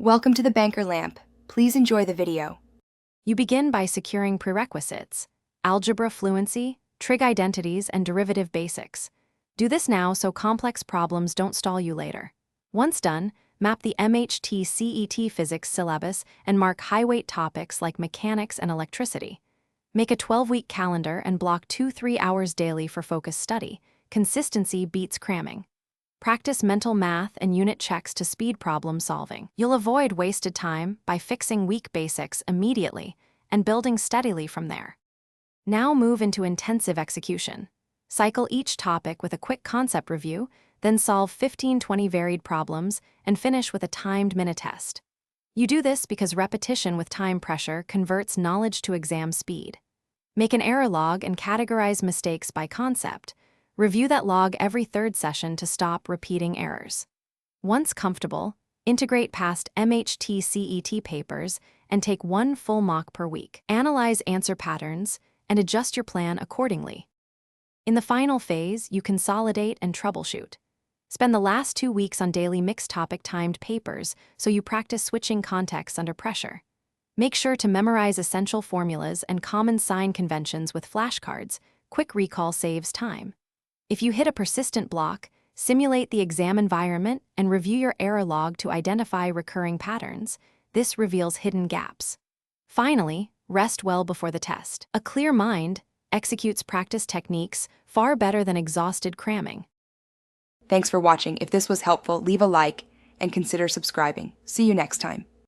Welcome to the Banker Lamp. Please enjoy the video. You begin by securing prerequisites: algebra fluency, trig identities, and derivative basics. Do this now so complex problems don't stall you later. Once done, map the Mht Cet physics syllabus and mark high-weight topics like mechanics and electricity. Make a 12-week calendar and block 2-3 hours daily for focused study. Consistency beats cramming. Practice mental math and unit checks to speed problem solving. You'll avoid wasted time by fixing weak basics immediately and building steadily from there. Now move into intensive execution. Cycle each topic with a quick concept review, then solve 15-20 varied problems and finish with a timed minute test. You do this because repetition with time pressure converts knowledge to exam speed. Make an error log and categorize mistakes by concept. Review that log every third session to stop repeating errors. Once comfortable, integrate past Mht Cet papers and take one full mock per week. Analyze answer patterns and adjust your plan accordingly. In the final phase, you consolidate and troubleshoot. Spend the last 2 weeks on daily mixed topic timed papers so you practice switching contexts under pressure. Make sure to memorize essential formulas and common sign conventions with flashcards. Quick recall saves time. If you hit a persistent block, simulate the exam environment and review your error log to identify recurring patterns. This reveals hidden gaps. Finally, rest well before the test. A clear mind executes practice techniques far better than exhausted cramming. Thanks for watching. If this was helpful, leave a like and consider subscribing. See you next time.